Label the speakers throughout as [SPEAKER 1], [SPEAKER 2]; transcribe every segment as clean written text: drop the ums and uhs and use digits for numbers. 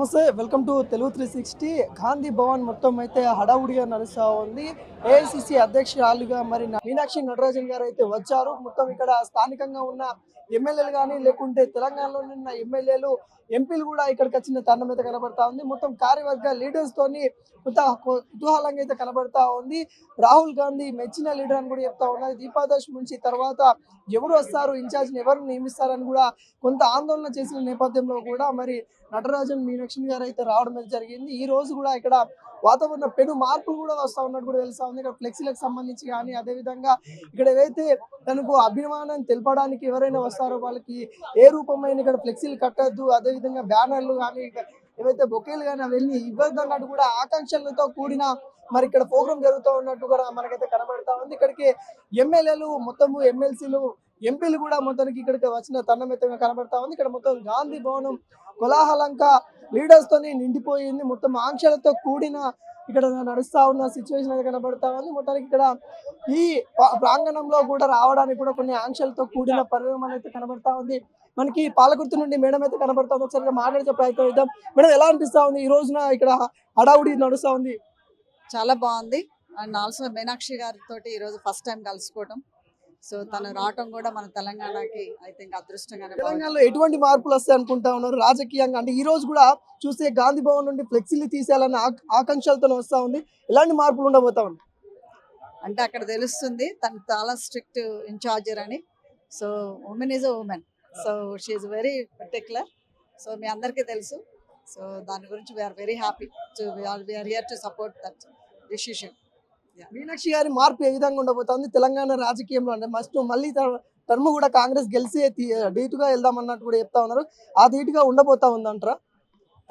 [SPEAKER 1] నమస్తే, welcome to Telugu 360. Gandhi Bhavan మొత్తం అయితే హడావుడిగా నడుస్తూ ఉంది. ఏఐసిసి అధ్యక్షురాలుగా మరి మీనాక్షి నటరాజన్ గారు అయితే వచ్చారు. మొత్తం ఇక్కడ స్థానికంగా ఉన్న ఎమ్మెల్యేలు కానీ లేకుంటే తెలంగాణలో ఉన్న ఎమ్మెల్యేలు ఎంపీలు కూడా ఇక్కడికి వచ్చిన తరుణం అయితే కనబడతా ఉంది. మొత్తం కార్యవర్గ లీడర్స్ తోని కొంత కుతూహలంగా అయితే కనబడతా ఉంది. రాహుల్ గాంధీ మెచ్చిన లీడర్ అని కూడా చెప్తా ఉన్నారు. దీపాదశి నుంచి తర్వాత ఎవరు వస్తారు, ఇన్ఛార్జ్ని ఎవరు నియమిస్తారని కూడా కొంత ఆందోళన చేసిన నేపథ్యంలో కూడా మరి నటరాజన్ మీనాక్షి గారు అయితే రావడం అయితే జరిగింది. ఈ రోజు కూడా ఇక్కడ వాతావరణ పెను మార్పులు కూడా వస్తూ ఉన్నట్టు కూడా తెలుస్తా ఉంది. ఇక్కడ ఫ్లెక్సీలకు సంబంధించి కానీ అదేవిధంగా ఇక్కడ ఏవైతే తనకు అభిమానం తెలపడానికి ఎవరైనా వస్తారో వాళ్ళకి ఏ రూపమైన ఇక్కడ ఫ్లెక్సీలు కట్టద్దు, అదేవిధంగా బ్యానర్లు కానీ ఏవైతే బొకేలు కానీ అవన్నీ ఇవ్వద్దు అన్నట్టు కూడా ఆకాంక్షలతో కూడిన మరి ఇక్కడ ప్రోగ్రామ్ జరుగుతూ ఉన్నట్టు కూడా మనకైతే కనబడతా ఉంది. ఇక్కడికి ఎమ్మెల్యేలు మొత్తము ఎంపీలు కూడా మొత్తానికి ఇక్కడికి వచ్చిన తరుణం అయితే కనబడతా ఉంది. ఇక్కడ మొత్తం గాంధీ భవనం కోలాహలంగా లీడర్స్ తోని నిండిపోయింది. మొత్తం ఆంక్షలతో కూడిన ఇక్కడ నడుస్తా ఉన్న సిచ్యువేషన్ అయితే కనబడతా ఉంది. మొత్తానికి ఇక్కడ ఈ ప్రాంగణంలో కూడా రావడానికి కూడా కొన్ని ఆంక్షలతో కూడిన పరిణామాలు అయితే కనబడతా ఉంది. మనకి పాలకుర్తి నుండి మేడం అయితే కనబడతా ఉంది. ఒకసారిగా మాట్లాడే ప్రయత్నం చేద్దాం. మేడం, ఎలా అనిపిస్తా ఉంది ఈ రోజున ఇక్కడ హడావుడి నడుస్తా ఉంది?
[SPEAKER 2] చాలా బాగుంది. అండ్ ఆల్సో మీనాక్షి గారితో ఈరోజు ఫస్ట్ టైం కలుసుకోవడం, సో తను రావటం కూడా మన తెలంగాణకి ఐ థింక్ అదృష్టంగానే.
[SPEAKER 1] తెలంగాణలో ఎటువంటి మార్పులు వస్తాయి అనుకుంటా ఉన్నారు రాజకీయంగా? అంటే ఈ రోజు కూడా చూస్తే గాంధీ భవన్ నుండి ఫ్లెక్సీలు తీసేయాలన్న ఆకాంక్షలతో వస్తా ఉంది. ఎలాంటి మార్పులు ఉండబోతా ఉంది
[SPEAKER 2] అంటే అక్కడ తెలుస్తుంది తను చాలా స్ట్రిక్ట్ ఇన్ఛార్జర్ అని. So women is a women, so she's very particular. So మీ అందరికీ తెలుసు. సో దాని గురించి we are very happy. So we are here to support that decision.
[SPEAKER 1] Meenakshi గారి మార్పు ఏ విధంగా ఉండబోతుంది తెలంగాణ రాజకీయంలో? అంటే మళ్ళీ టర్మ్ కూడా కాంగ్రెస్ గెలిచి ధీటుగా వెళ్దామన్నట్టు కూడా చెప్తా ఉన్నారు. ఆ ధీటుగా ఉండబోతా ఉందంటారా?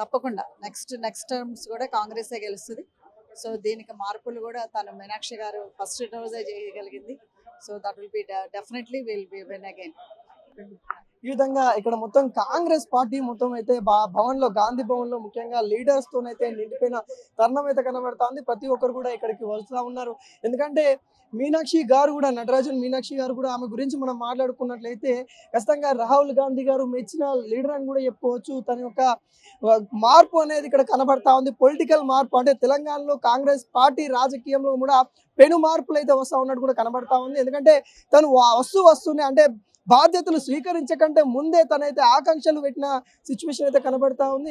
[SPEAKER 2] తప్పకుండా నెక్స్ట్ టర్మ్స్ కూడా కాంగ్రెసే గెలుస్తుంది. సో దీనికి మార్పులు కూడా తను మీనాక్షి గారు ఫస్ట్ రోజే చేయగలిగింది. So that will be definitely will be win again.
[SPEAKER 1] ఈ విధంగా ఇక్కడ మొత్తం కాంగ్రెస్ పార్టీ మొత్తం అయితే భవన్ లో గాంధీ భవన్ లో ముఖ్యంగా లీడర్స్ తోనైతే నిండిపోయిన తరుణం అయితే కనబడతా. ప్రతి ఒక్కరు కూడా ఇక్కడికి వస్తూ ఉన్నారు. ఎందుకంటే మీనాక్షి గారు కూడా, నటరాజన్ మీనాక్షి గారు కూడా, ఆమె గురించి మనం మాట్లాడుకున్నట్లయితే ఖచ్చితంగా రాహుల్ గాంధీ గారు మెచ్చిన లీడర్ అని కూడా చెప్పుకోవచ్చు. తన యొక్క మార్పు అనేది ఇక్కడ కనబడతా ఉంది. పొలిటికల్ మార్పు అంటే తెలంగాణలో కాంగ్రెస్ పార్టీ రాజకీయంలో కూడా పెను మార్పులు అయితే వస్తూ ఉన్నట్టు కూడా కనబడతా ఉంది. ఎందుకంటే తను వస్తూనే అంటే బాధ్యతలు స్వీకరించకంటే ముందే తనైతే ఆకాంక్షలు పెట్టిన సిచ్యువేషన్ అయితే కనబడతా ఉంది.